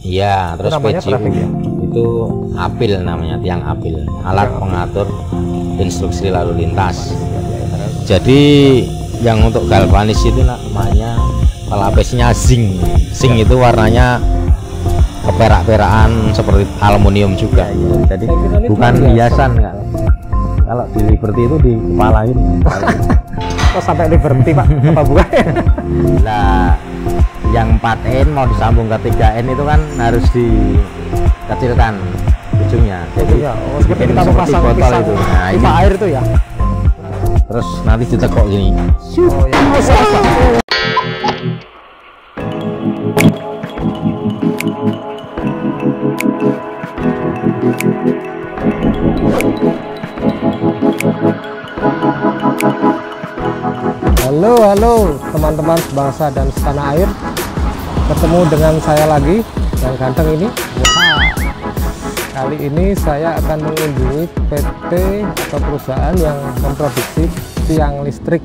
Iya, terus namanya PCU traffic ya? itu apil namanya, tiang apil, alat pengatur instruksi lalu lintas. Jadi yang untuk galvanis itu namanya pelapisnya zinc. Zinc itu warnanya keperak-perakan seperti aluminium juga. Jadi bukan hiasan kan. Kalau di Liberty itu di kepala ini. Kok sampai Liberty Pak? Apa bukan? Nah, yang 4N mau disambung ke 3N itu kan harus dikecilkan ujungnya. Jadi oh, seperti kita mau pasang botol itu. Nah, pipa air itu ya. Terus nanti ditekuk gini. Oh ya. Halo teman-teman sebangsa dan setanah air, ketemu dengan saya lagi yang ganteng ini. Wah, kali ini saya akan mengunjungi PT atau perusahaan yang memproduksi tiang listrik.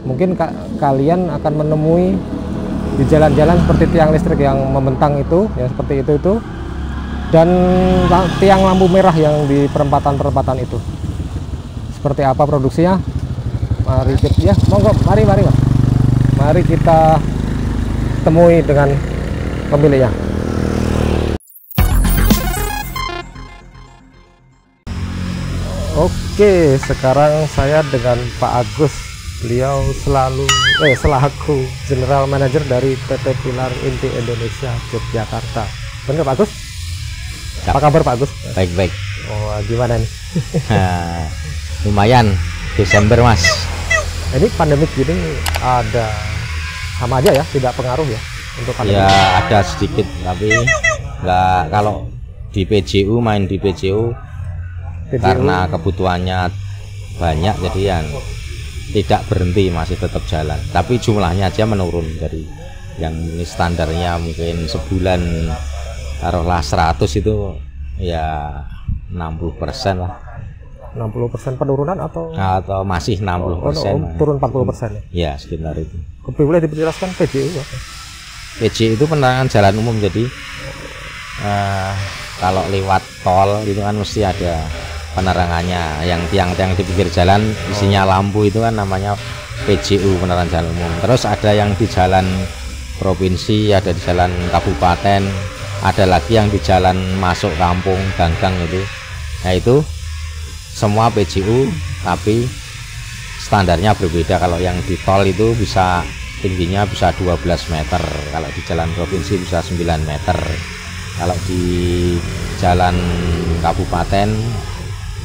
Mungkin kalian akan menemui di jalan-jalan seperti tiang listrik yang membentang itu, ya seperti itu, dan tiang lampu merah yang di perempatan-perempatan itu. Seperti apa produksinya? Mari kita, ya monggo, mari kita temui dengan pemiliknya. Oke, sekarang saya dengan Pak Agus. Beliau selaku General Manager dari PT Pilar Inti Indonesia Yogyakarta. Benar Pak Agus? Apa kabar Pak Agus? Baik-baik. Oh, gimana nih? Lumayan, Desember Mas. Ini pandemik gini ada sama aja ya, tidak pengaruh ya untuk pandemi? Ya ada sedikit, tapi nggak, kalau di PJU main di PJU karena kebutuhannya banyak, jadi yang tidak berhenti, masih tetap jalan, tapi jumlahnya aja menurun dari yang ini standarnya mungkin sebulan taruhlah 100 itu ya 60% lah. 60% penurunan atau masih 60%? Turun 40% ya? Ya sekitar itu. Boleh dijelaskan PJU apa? PJU itu penerangan jalan umum, jadi kalau lewat tol itu kan mesti ada penerangannya, yang tiang-tiang di pinggir jalan isinya lampu itu kan namanya PJU, penerangan jalan umum. Terus ada yang di jalan provinsi, ada di jalan kabupaten, ada lagi yang di jalan masuk kampung, gang-gang itu. Nah itu semua PJU, tapi standarnya berbeda. Kalau yang di tol itu bisa tingginya bisa 12 meter, kalau di jalan provinsi bisa 9 meter, kalau di jalan kabupaten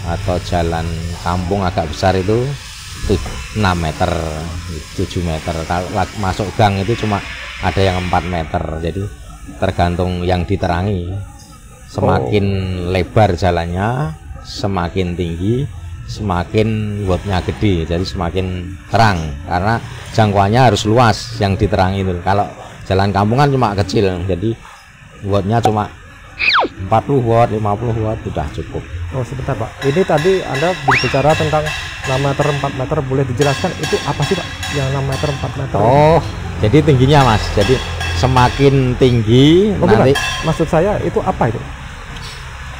atau jalan kampung agak besar itu 6 meter, 7 meter. Kalau masuk gang itu cuma ada yang 4 meter, jadi tergantung yang diterangi. Semakin lebar jalannya, semakin tinggi, semakin wattnya gede, jadi semakin terang, karena jangkauannya harus luas yang diterangi itu. Kalau jalan kampungan cuma kecil, jadi wattnya cuma 40 watt, 50 watt sudah cukup. Oh sebentar Pak, ini tadi Anda berbicara tentang 6 meter, 4 meter, boleh dijelaskan itu apa sih Pak yang 6 meter, 4 meter? Oh, jadi tingginya Mas, jadi semakin tinggi nanti. Maksud saya itu apa itu?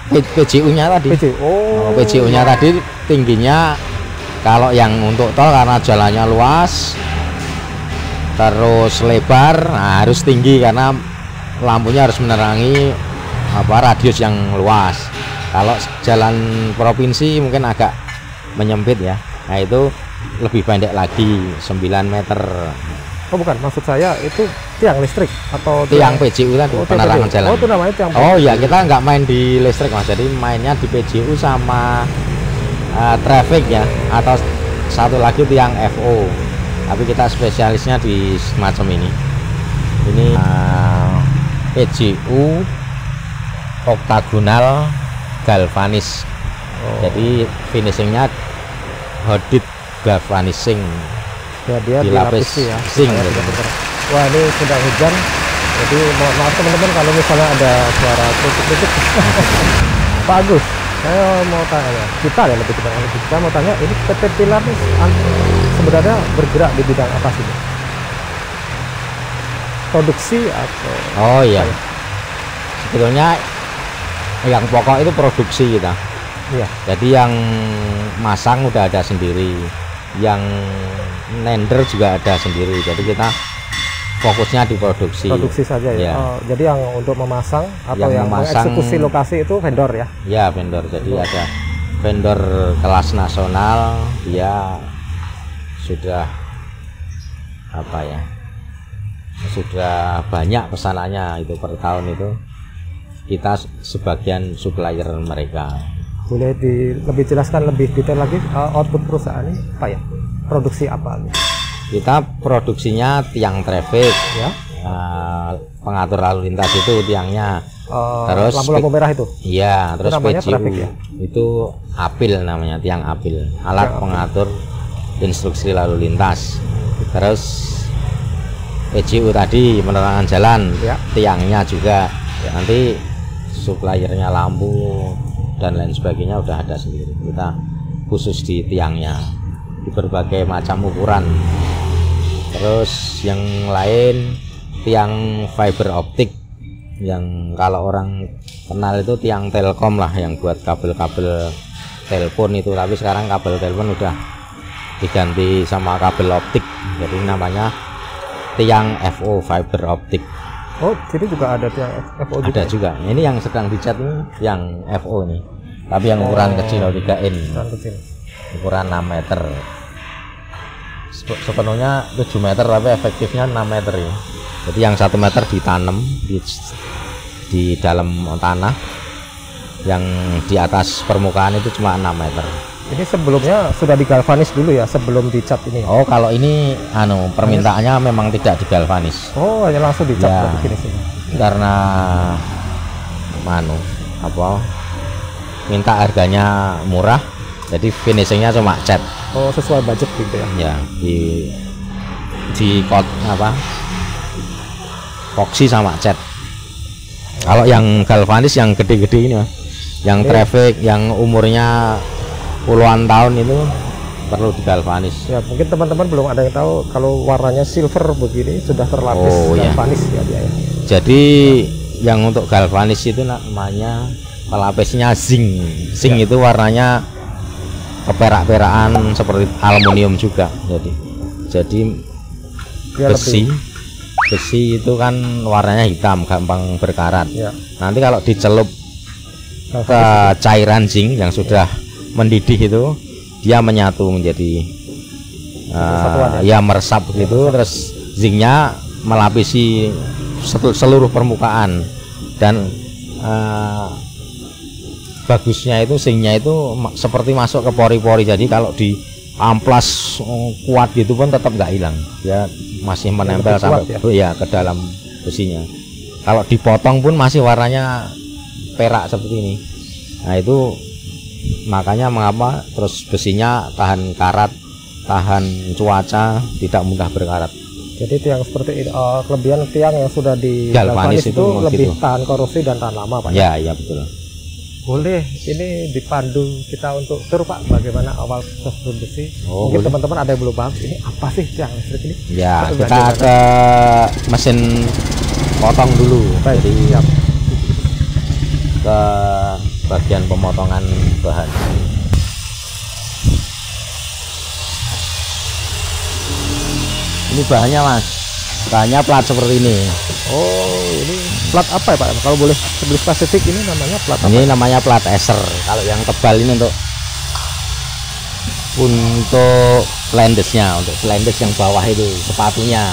PJU-nya tadi. PJU-nya tadi tingginya, kalau yang untuk tol karena jalannya luas terus lebar, nah harus tinggi karena lampunya harus menerangi radius yang luas. Kalau jalan provinsi mungkin agak menyempit ya, nah itu lebih pendek lagi, 9 meter. Oh bukan, maksud saya itu tiang listrik atau tiang PJU tadi, penerangan jalan. Oh itu namanya tiang PJU. Oh ya, kita nggak main di listrik Mas, jadi mainnya di PJU sama traffic ya, atau satu lagi tiang FO, tapi kita spesialisnya di semacam ini. Ini PJU oktagonal galvanis. Jadi finishingnya hodit galvanizing, ya, dia dilapis ya, zinc gitu. Wah ini sedang hujan, jadi mohon maaf teman-teman kalau misalnya ada suara kritik-kritik. Pak Agus, saya mau tanya, kita mau tanya, ini PT Pilar ini sebenarnya bergerak di bidang apa sih? Produksi atau? Oh iya, sebetulnya yang pokok itu produksi kita. Iya. Jadi yang masang udah ada sendiri, yang nender juga ada sendiri. Jadi kita fokusnya di produksi. Produksi saja ya. Ya. Oh, jadi yang untuk memasang atau Yang yang memasang- mengeksekusi lokasi itu vendor ya. Ya vendor. Jadi ada vendor kelas nasional, dia sudah apa ya? Sudah banyak pesanannya itu per tahun itu. Kita sebagian supplier mereka. Boleh lebih jelaskan lebih detail lagi output perusahaan ini apa ya? Produksi apa nih? Kita produksinya tiang traffic, Ya. pengatur lalu lintas itu tiangnya. Terus lampu-lampu merah itu. Iya, terus namanya PCU traffic ya? itu apil namanya, tiang apil, alat Tiang pengatur instruksi lalu lintas. Terus PCU tadi penerangan jalan, Ya. tiangnya juga. Nanti suppliernya lampu dan lain sebagainya udah ada sendiri. Kita khusus di tiangnya di berbagai macam ukuran. Terus yang lain tiang fiber optik, yang kalau orang kenal itu tiang Telkom lah, yang buat kabel-kabel telepon itu. Tapi sekarang kabel telepon udah diganti sama kabel optik, jadi namanya tiang FO, fiber optik. Oh, sini juga ada tiang FO juga. Ada juga. Ini yang sedang dicat ini yang FO nih, tapi yang ukuran kecil 3 in, Ukuran kecil. ukuran 6 meter. Sepenuhnya 7 meter tapi efektifnya 6 meter ya. Jadi yang 1 meter ditanam di dalam tanah, yang di atas permukaan itu cuma 6 meter. Ini sebelumnya sudah digalvanis dulu ya sebelum dicat ini. Oh, kalau ini permintaannya memang tidak digalvanis. Oh, hanya langsung dicat Ya. berarti finishing. Karena minta harganya murah, jadi finishingnya cuma cat. Oh, sesuai budget gitu ya. Ya, di epoxy sama cat. Kalau yang galvanis yang gede-gede ini, yang traffic, yang umurnya puluhan tahun itu perlu digalvanis. Ya, mungkin teman-teman belum ada yang tahu kalau warnanya silver begini sudah terlapis Oh, ya. galvanis ya dia ya. Jadi yang untuk galvanis itu namanya pelapisnya zinc. Zinc itu warnanya keperak-perakan seperti aluminium juga. Jadi Dia besi itu kan warnanya hitam, gampang berkarat. Ya. Nanti kalau dicelup ke Galvanis. cairan zinc yang sudah mendidih itu, dia menyatu menjadi Satuan ya meresap gitu. Terus zincnya melapisi seluruh permukaan, dan bagusnya itu zincnya itu seperti masuk ke pori-pori. Jadi kalau di amplas kuat gitu pun tetap nggak hilang, ya masih menempel lebih sampai kuat ya ke dalam besinya. Kalau dipotong pun masih warnanya perak seperti ini. Nah, itu makanya mengapa terus besinya tahan karat, tahan cuaca, tidak mudah berkarat. Jadi tiang seperti ini, kelebihan tiang yang sudah di Galvanis galvanis itu itu lebih gitu. tahan korosi dan tahan lama, Pak. Ya, iya betul. Boleh, ini dipandu kita untuk tur, Pak, bagaimana awal proses besi. Oh, Mungkin boleh. teman-teman ada yang belum paham, ini apa sih tiang listrik ini? Ya, Terus kita bagaimana? ke mesin potong dulu. Baik, Jadi siap. ke bagian pemotongan bahan. Ini bahannya, Mas. Bahannya plat seperti ini. Oh, ini plat apa ya, Pak? Kalau boleh lebih spesifik, ini namanya plat apa? Ini namanya plat eser. Kalau yang tebal ini untuk landesnya, untuk landes yang bawah itu sepatunya.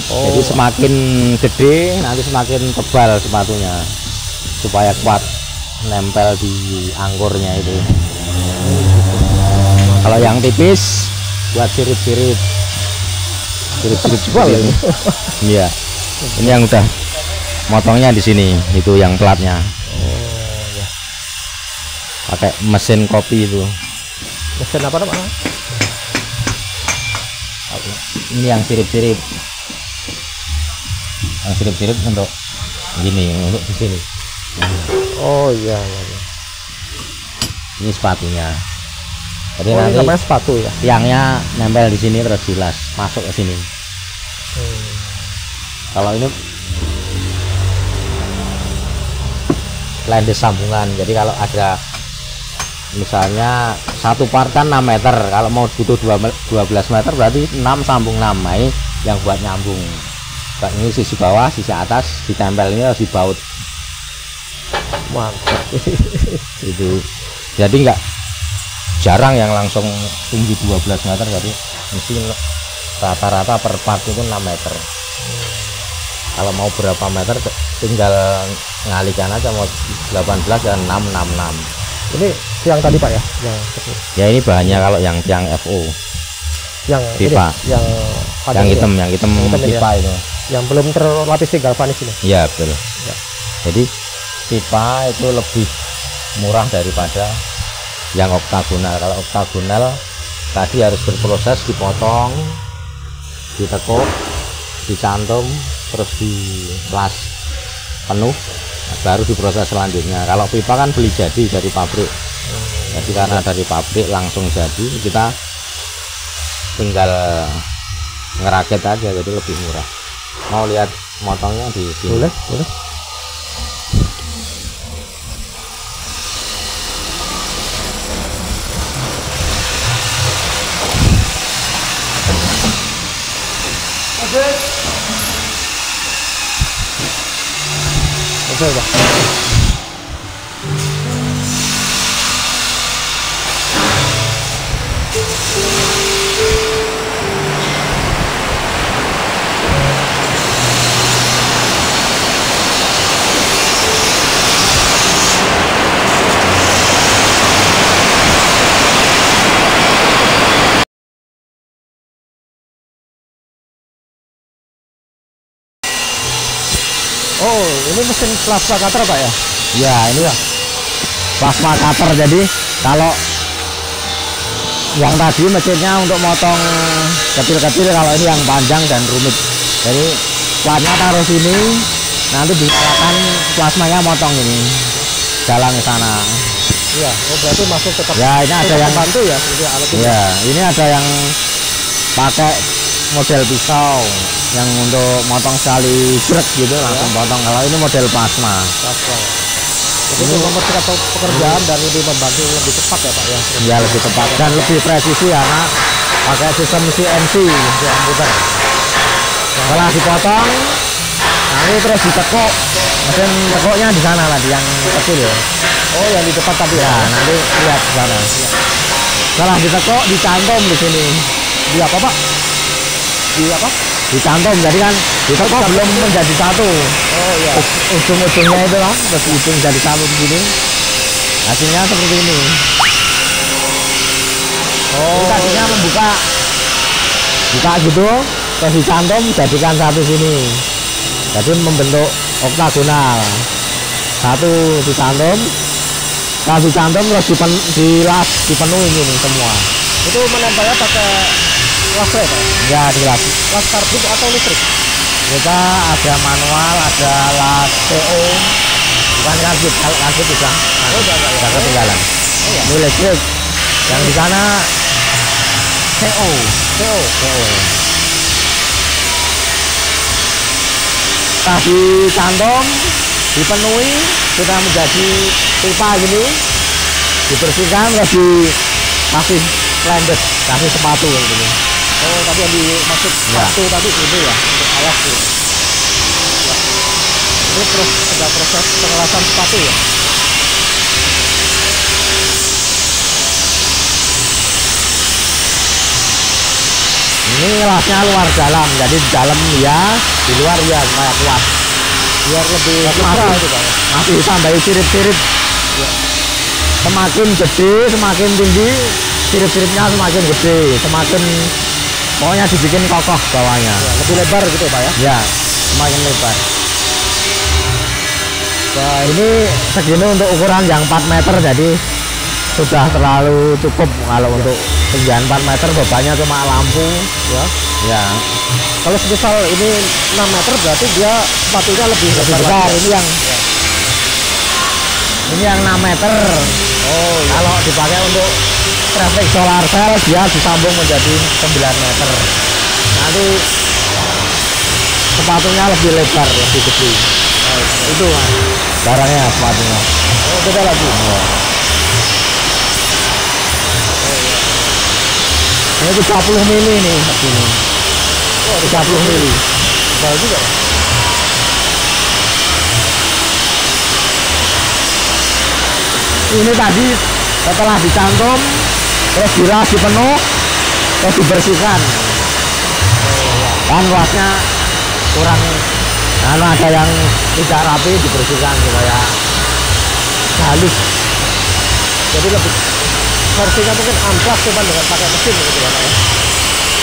Oh, Jadi semakin gede nanti semakin tebal sepatunya, supaya kuat nempel di angkurnya itu. Kalau yang tipis buat sirip-sirip tebal seperti ini. Iya, ini yang udah motongnya di sini, itu yang platnya. Oh, ya. Pakai mesin kopi itu. Mesin apa namanya? Ini yang sirip-sirip, untuk gini, untuk di sini. Oh, iya, iya, iya. Ini sepatunya. Jadi Oh, ini nanti namanya sepatu ya. tiangnya nempel di sini terus jelas masuk ke sini. Kalau ini lendes sambungan. Jadi kalau ada misalnya satu part kan 6 meter, kalau mau butuh 12 meter berarti 6 sambung 6. Nah, ini yang buat nyambung. Ini sisi bawah, sisi atas ditempel, ini harus dibaut. Mantap. Itu jadi enggak jarang yang langsung tinggi 12 meter, jadi mesti rata-rata per part itu 6 meter. Kalau mau berapa meter tinggal ngalihkan aja, mau 18 dan 666. Ini tiang tadi Pak ya? Ya ini bahannya kalau yang tiang FO. Yang pipa. Ini, yang hitam, yang hitam pipa ya? itu. Yang belum terlapisi galvanis ini. Iya, betul. Ya. Jadi pipa itu lebih murah daripada yang oktagonal. Kalau oktagonal tadi harus berproses, dipotong, ditekuk, dicantum, terus dilas penuh, baru diproses selanjutnya. Kalau pipa kan beli jadi dari pabrik. Jadi karena dari pabrik langsung jadi, kita tinggal ngerakit aja, jadi lebih murah. Mau lihat motongnya di sini? Boleh, boleh. Oke, Pak. Oh, ini mesin plasma cutter Pak ya? Ya, ini ya plasma cutter. Jadi kalau yang tadi mesinnya untuk motong kecil-kecil, kalau ini yang panjang dan rumit. Jadi platnya taruh sini, nanti dinyalakan plasmanya motong ini, jalan ke sana. Iya, oh berarti masuk tetap. Ya, ini ada yang bantu ya, ini alat ini. Ya, ini ada yang pakai model pisau yang untuk motong sekali brek gitu, langsung potong. Kalau ini model plasma. Plasma. Jadi ini mempercepat pekerjaan dan lebih membantu, lebih cepat ya Pak ya. Ya, lebih tepat dan lebih presisi ya, karena pakai sistem CNC yang putar. Setelah dipotong, nanti terus ditekuk. Mesin tekuknya di sana tadi yang kecil ya. Oh, yang di depan tadi Ya, nanti lihat di sana. Setelah ditekuk, dicantum di sini. Di apa Pak? Di apa? Dicantum, jadi kan ditekuk belum menjadi satu. Oh iya. Ujung-ujungnya itu kan, terus ujung jadi satu begini. Hasilnya seperti ini. Oh, ini tadinya buka gitu, terus dicantum jadikan satu sini. Jadi membentuk oktagonal. Satu dicantum, kalau dicantum terus dilas, dipenuhi ini semua. Itu menempelnya pakai las ya Pak? Ya, dilas. Las karbit atau listrik? Kita ada manual, ada las CO, bukan karbit. Kalau karbit sudah udah ketinggalan. Oh ya. Ini listrik. Yang di sana CO. Nah, dicantum, dipenuhi, sudah menjadi pipa gini, dibersihkan, terus dikasih lendet, kasih sepatu yang gini. Oh, tadi yang dimaksud sepatu tadi itu ya, untuk alas itu. Ya. Ini terus ada proses pengelasan sepatu ya. Ini lasnya luar dalam, jadi di dalam ya, di luar ya supaya kuat. Biar lebih masih itu Pak. Masih tambahi sirip-sirip. Ya. Semakin gede, semakin tinggi, sirip-siripnya semakin gede, semakin pokoknya dibikin kokoh bawahnya. Ya, lebih lebar gitu Pak ya. Ya, semakin lebar. Nah, ini segini untuk ukuran yang 4 meter, jadi sudah terlalu cukup. Kalau untuk ketinggian 4 meter bebannya cuma lampu Ya. ya. Kalau semisal ini 6 meter berarti dia sepatunya lebih lebar Besar. lagi. Ini yang 6 meter. Oh iya. Kalau dipakai untuk traffic solar cell, dia disambung menjadi 9 meter. Nanti sepatunya lebih lebar, lebih gede. Itu Mas, barangnya sepatunya. Oh, beda lagi. Oh. Ini 30 mili nih ini. Oh, 30 mili. Tebal juga ya. Ini tadi setelah dicantum terus bilas dipenuh terus dibersihkan. Kan luasnya kurang, kalau ada yang tidak rapi dibersihkan supaya halus. Jadi lebih versinya mungkin amplas cuman dengan pakai mesin gitu ya Pak ya.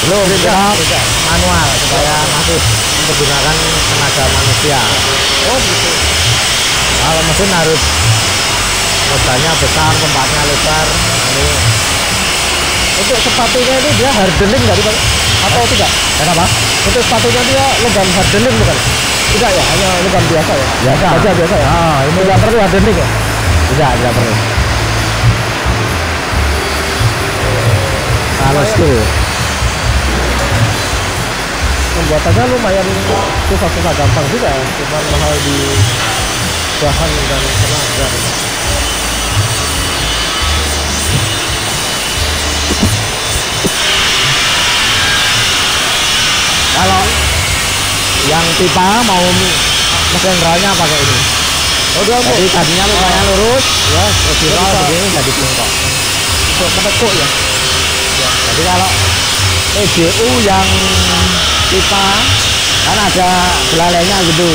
Belum, kita beda. manual supaya masih menggunakan tenaga manusia. Oh gitu. Kalau mesin harus rodanya besar, tempatnya lebar. Nanti Untuk sepatunya ini dia hardening nggak Pak? Atau tidak? kenapa? Untuk sepatunya dia logam hardening bukan? Tidak ya, hanya logam biasa ya. Biasa. Baja biasa ya. Oh, ini Tidak perlu hardening ya. tidak perlu. Kalau skill Pembuatannya lumayan susah-susah gampang juga ya. Cuma mahal di bahan dan tenaga. kalau yang pipa mau mesin rollnya pakai ini. Oh dia untuk Jadi tadinya pipanya lurus, ya terus di roll bisa. begini jadi bengkok. untuk menekuk ya. Jadi kalau PJU yang pipa kan ada belalainya gitu.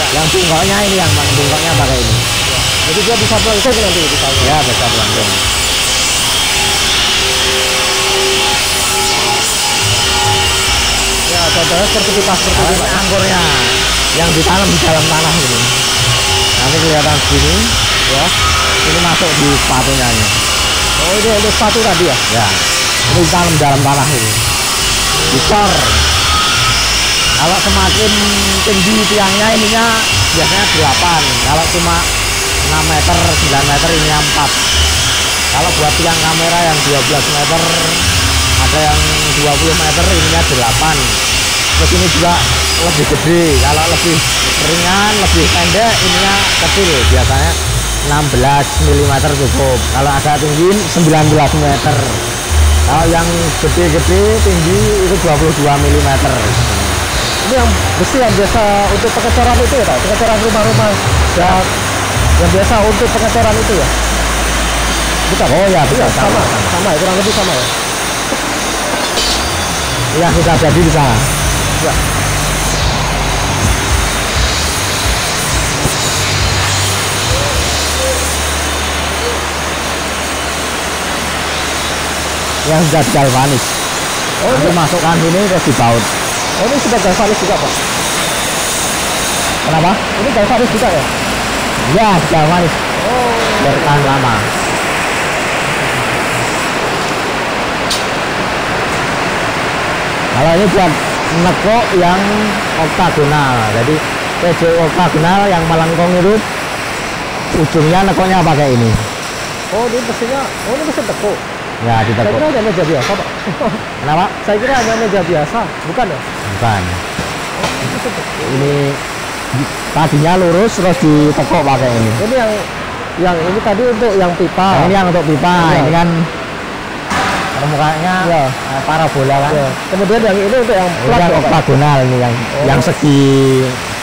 Yang bengkoknya ini yang bengkoknya pakai ini. Jadi dia bisa pelengkung nanti misalnya. Ya bisa pelanggung. Ya contohnya seperti pipa seperti Kalau ini. ini angkurnya yang ditanam di dalam tanah ini. Nanti kelihatan segini, ya. Ini masuk di sepatunya ini. Oh ini untuk sepatu tadi ya. Ya, ini ditanam di dalam tanah ini. Dicor. Kalau semakin tinggi tiangnya ininya biasanya 8. Kalau cuma 6 meter, 9 meter ininya 4. Kalau buat tiang kamera yang 12 meter, ada yang 20 meter ininya 8. Terus ini juga lebih gede. Kalau lebih ringan, lebih pendek ininya kecil. Biasanya 16 mm cukup. Kalau agak tinggi 19 meter. Kalau yang gede-gede tinggi itu 22 mm. Ini yang besi yang biasa untuk pengecoran itu ya Pak? Pengecoran rumah-rumah yang biasa untuk pengecoran itu ya? Bukan? Oh ya, bisa Iya, sama ya, kurang lebih sama ya? Ya sudah jadi di sana. Ya. Yang sudah galvanis. Oh, Nanti ini, masukkan ini terus dibaut. oh, ini sudah galvanis juga Pak? Kenapa? Ini galvanis juga ya? Ya, galvanis. Oh, Bertahan lama. Kalau ini buat nekuk yang oktagonal. Jadi PJU oktagonal yang melengkung itu ujungnya nekuknya pakai ini. oh ini mesinnya, oh ini mesin tekuk. Ya, Saya ditekuk. kira hanya meja biasa Pak. Kenapa? Saya kira hanya meja biasa, bukan ya? Bukan. Oh, ini mesin tekuk. Ini tadinya lurus terus ditekuk pakai ini. Ini yang ini tadi untuk yang pipa. Nah, ini yang untuk pipa. Iya. Ini kan permukaannya Iya. parabola kan. Ya. Kemudian yang ini untuk yang Ini plat yang ya, Pak? oktagonal ini yang segi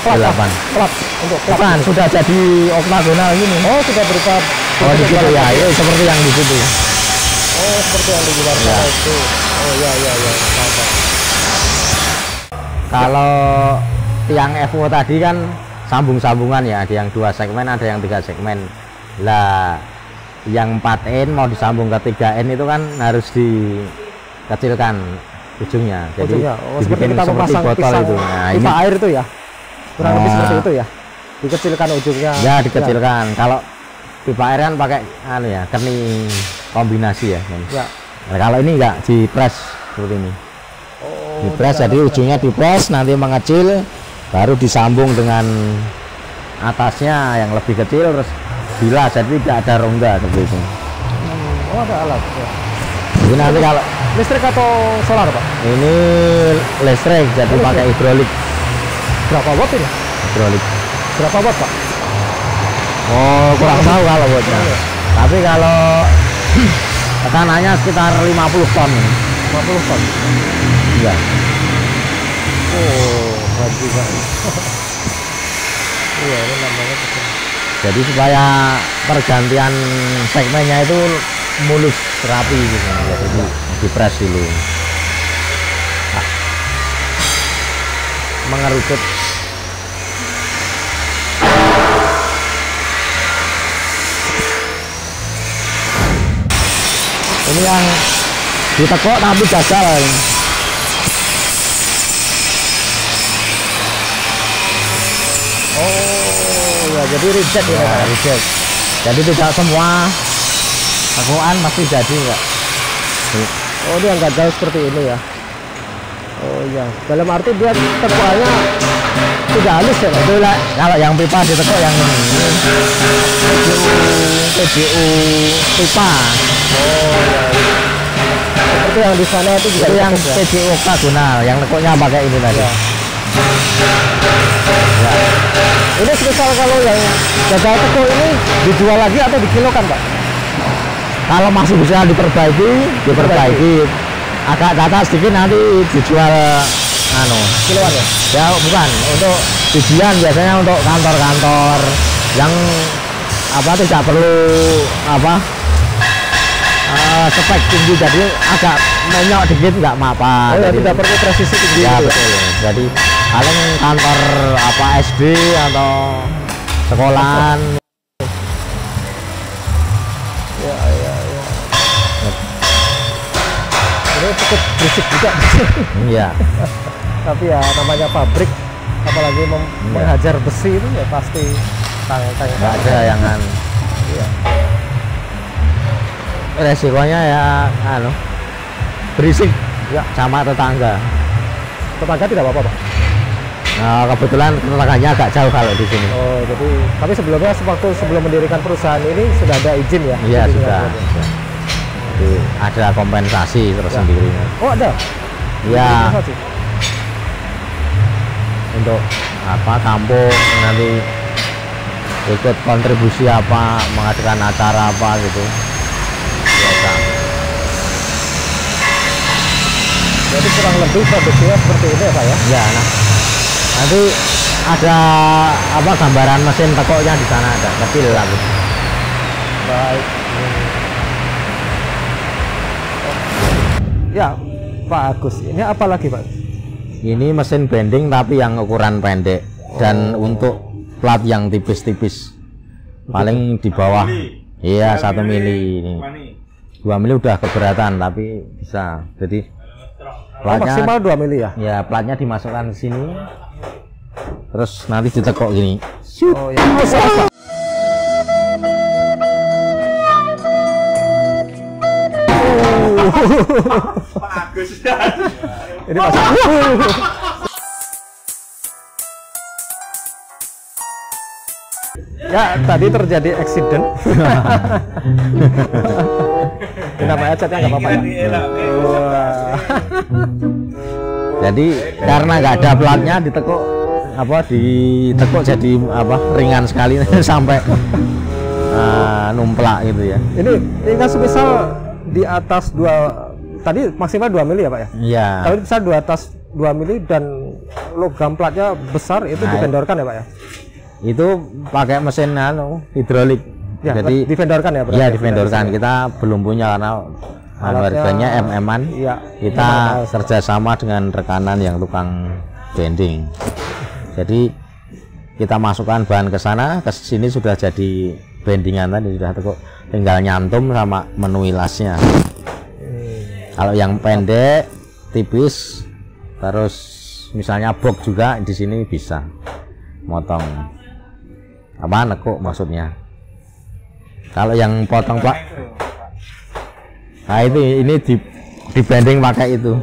Plat, 8. plat untuk plat. Bukan, sudah jadi oktagonal ini. Oh sudah berupa. Oh di situ ya, itu seperti yang di situ. Oh seperti yang di luar Ya. sana itu. Oh ya. Mantap. Kalau tiang FO tadi kan sambung-sambungan ya, ada yang 2 segmen, ada yang 3 segmen. Lah, yang 4N mau disambung ke 3N itu kan harus dikecilkan ujungnya. Jadi Ujungnya. Oh, seperti dibikin kita seperti memasang botol pisang, itu. Nah, pipa ini air itu ya. Kurang lebih Nah. seperti itu ya. Dikecilkan ujungnya. ya dikecilkan. Kalau pipa air kan pakai anu ya, kening kombinasi ya. Ya. Nah, kalau ini enggak dipres seperti ini. Oh, Dipres, tidak jadi ada ujungnya dipres, nanti mengecil, baru disambung dengan atasnya yang lebih kecil, terus bilas, jadi tidak ada rongga seperti itu. Oh ada alat. Ya. Jadi nanti kalau Listrik atau solar Pak? ini listrik, jadi Listrik. pakai hidrolik. Berapa watt ini? Hidrolik. Berapa watt Pak? Oh, kurang tahu kalau botnya. Tapi kalau tekanannya sekitar 50 ton. 50 ton. Iya. Oh, berat juga. Iya, ini namanya pesen. Jadi supaya pergantian segmennya itu mulus rapi gitu. Jadi dipres dulu. Mengerucut. Ini yang ditekuk tapi gagal. Oh ya, jadi reject ya, Ya, reject. Jadi tidak semua tekukan pasti jadi enggak. Oh, ini yang gagal seperti ini ya. Oh ya, dalam arti dia tekukannya tidak halus ya, Pak? Itu lah kalau yang pipa ditekuk yang ini. PGU pipa. Oh ya. Seperti yang di sana itu juga Itu yang ditekuk ya? PGU oktagonal, yang tekuknya pakai ini tadi. Ya. Ya. Ini misal kalau yang gagal tekuk ini dijual lagi atau dikilokan, Pak? Kalau masih bisa diperbaiki. Agak cacat sedikit nanti dijual Kiloan ya? ya bukan untuk tujuan biasanya untuk kantor-kantor yang tidak perlu spek tinggi, jadi agak menyok dikit nggak apa-apa. Oh ya, Jadi- tidak perlu presisi tinggi ya gitu ya? betul. Jadi paling kantor SD atau sekolahan. Ya, ya, ya. Ini cukup berisik juga. Iya. Tapi ya namanya pabrik, apalagi menghajar besi itu ya pasti tang-tang. Nggak ada yang Iya. resikonya ya berisik ya sama tetangga. Tetangga tidak apa-apa, Pak? Nah, kebetulan tetangganya agak jauh kalau di sini. Oh, jadi tapi sebelumnya waktu sebelum mendirikan perusahaan ini sudah ada izin ya? Iya, Izin sudah. ya? Jadi ada kompensasi tersendiri. Oh, ada? Ya, Kompensasi? untuk kampung nanti ikut kontribusi mengadakan acara gitu. Biasa. Jadi kurang lebih produksinya seperti ini ya, Pak ya? Ya, nanti ada gambaran mesin tekuknya di sana ada kecil lah gitu. Baik. Ya, Pak Agus, ini apa lagi, Pak? Ini mesin bending tapi yang ukuran pendek dan untuk plat yang tipis-tipis. Paling di bawah. Iya, 1 mili ini. 2 mili udah keberatan tapi bisa. Jadi platnya maksimal 2 mili ya? ya platnya dimasukkan ke sini. Terus nanti ditekuk gini. Oh ya. Pak Agus. Ini Mas. Ya, tadi terjadi accident. Namanya catnya nggak apa-apa ya? Wah. Jadi karena nggak ada platnya ditekuk jadi ringan sekali sampai numplak gitu ya. Ini kan semisal di atas tadi maksimal 2 mili ya, Pak ya? Iya. Kalau misal di atas 2 mili dan logam platnya besar itu divendorkan ya, Pak ya? Itu pakai mesin hidrolik. Ya, Jadi divendorkan ya, berarti? Iya, divendorkan. Kita belum punya karena harganya MM-an. Iya. Kita kerjasama dengan rekanan yang tukang bending. Jadi kita masukkan bahan ke sana, ke sini sudah jadi bendingan tadi, sudah tekuk, tinggal nyantum sama menu ilasnya. Kalau yang pendek, tipis, terus misalnya box juga di sini bisa motong nekuk maksudnya. Kalau yang potong Pak, nah ini di bending pakai itu.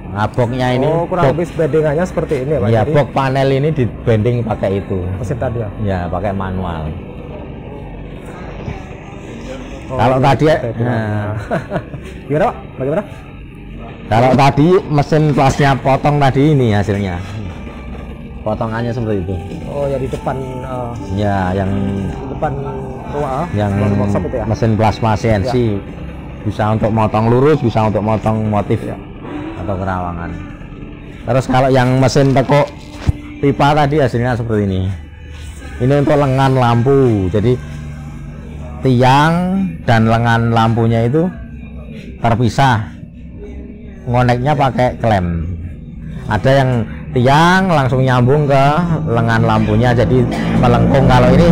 Nah, boxnya ini kurang lebih bendingannya seperti ini ya, Pak? ya, Jadi box panel ini di bending pakai itu. mesin tadi ya? Ya, pakai manual. Kalau tadi gimana, Pak? Bagaimana? kalau tadi mesin plasnya potong tadi ini hasilnya. potongannya seperti itu. Oh ya, di depan Ya, yang depan ruang yang workshop itu ya. mesin plasma CNC bisa untuk motong lurus, bisa untuk motong motif atau kerawangan. Terus kalau yang mesin tekuk pipa tadi hasilnya seperti ini. Ini untuk lengan lampu, jadi tiang dan lengan lampunya itu terpisah, ngoneknya pakai klem. Ada yang tiang langsung nyambung ke lengan lampunya, jadi melengkung. Kalau ini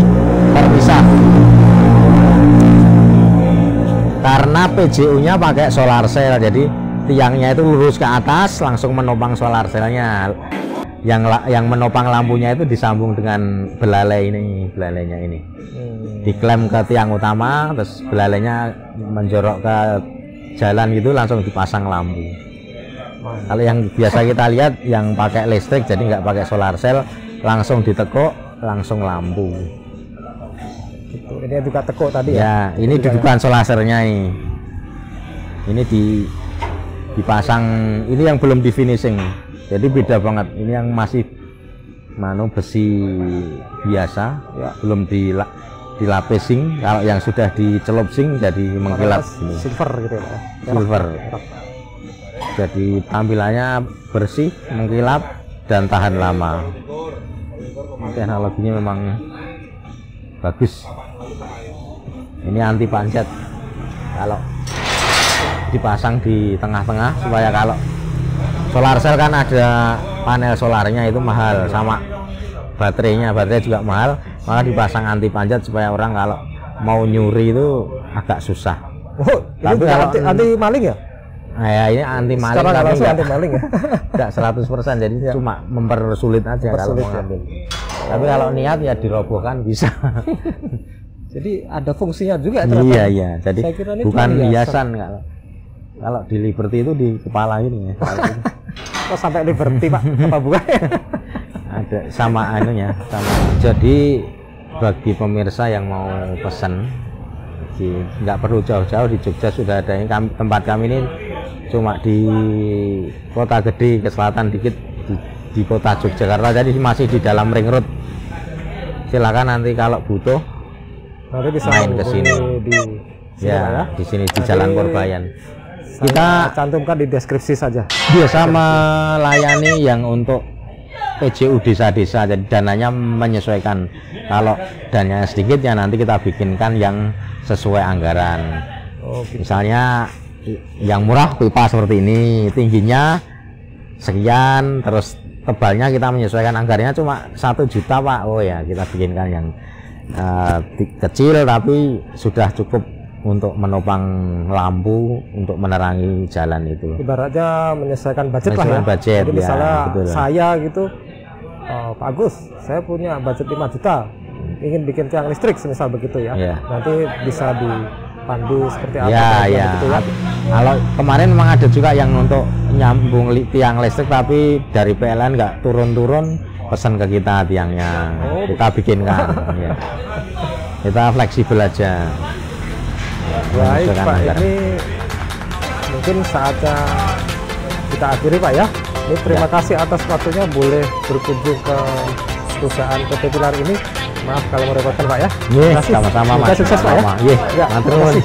terpisah karena PJU-nya pakai solar cell, jadi tiangnya itu lurus ke atas langsung menopang solar cell-nya. Yang menopang lampunya itu disambung dengan belalai ini, belalainya ini diklem ke tiang utama, terus belalainya menjorok ke jalan gitu, langsung dipasang lampu. Kalau yang biasa kita lihat yang pakai listrik, jadi nggak pakai solar cell, langsung ditekuk langsung lampu. Ini juga tekuk tadi ya? Ya, ini dudukan solar cell-nya ini. Ini dipasang, ini yang belum di finishing. Jadi beda banget. Ini yang masih besi biasa, ya, belum dilapesing. Kalau yang sudah dicelupsing jadi mengkilap silver gitu ya. Silver. Jadi tampilannya bersih, mengkilap dan tahan lama. Teknologinya memang bagus. Ini anti pancet. Kalau dipasang di tengah-tengah supaya kalau solar cell kan ada panel solarnya itu mahal, sama baterai juga mahal, maka dipasang anti pancet supaya orang kalau mau nyuri itu agak susah. Oh, tapi kalau anti maling ya? Nah, ya ini anti maling, tapi enggak, anti maling ya? Enggak 100%, jadi ya, cuma mempersulit aja kalau mau ngambil. Tapi kalau niat ya dirobohkan bisa. Jadi ada fungsinya juga. Iya, jadi bukan hiasan. Kalau di Liberty itu di kepala ini ya. Kok sampai Liberty Pak? Apa bukan? Ada sama anunya, sama. Jadi bagi pemirsa yang mau pesan, nggak perlu jauh-jauh, di Jogja sudah ada. Ini tempat kami ini cuma di kota gede ke selatan dikit, di kota Yogyakarta, jadi masih di dalam ring road. Silakan nanti kalau butuh nanti bisa main ke sini. Ya, di sini di Jalan Purbayan. Kita cantumkan di deskripsi saja. Biasa melayani yang untuk PJU desa-desa, jadi dananya menyesuaikan. Kalau dananya sedikit ya nanti kita bikinkan yang sesuai anggaran. Misalnya yang murah pipa seperti ini, tingginya sekian, terus tebalnya kita menyesuaikan, anggarannya cuma 1 juta Pak. Oh ya, kita bikinkan yang kecil tapi sudah cukup untuk menopang lampu, untuk menerangi jalan itu. Ibaratnya menyesuaikan budget lah ya. Budget, jadi misalnya ya, saya gitu, Pak Agus, saya punya budget 5 juta, ingin bikin tiang listrik semisal begitu ya. Nanti bisa dipandu seperti apa gitu ya. Kalau kemarin memang ada juga yang untuk nyambung tiang listrik tapi dari PLN nggak turun-turun, pesan ke kita tiangnya, kita bikinkan. Ya. Kita fleksibel aja. Baik Pak, ini mungkin saatnya kita akhiri Pak ya. Ini terima kasih atas waktunya, boleh berkunjung ke perusahaan PT Pilar ini. Maaf kalau merepotkan Pak ya. Sama-sama Mas. Sukses Pak ya. Terima kasih.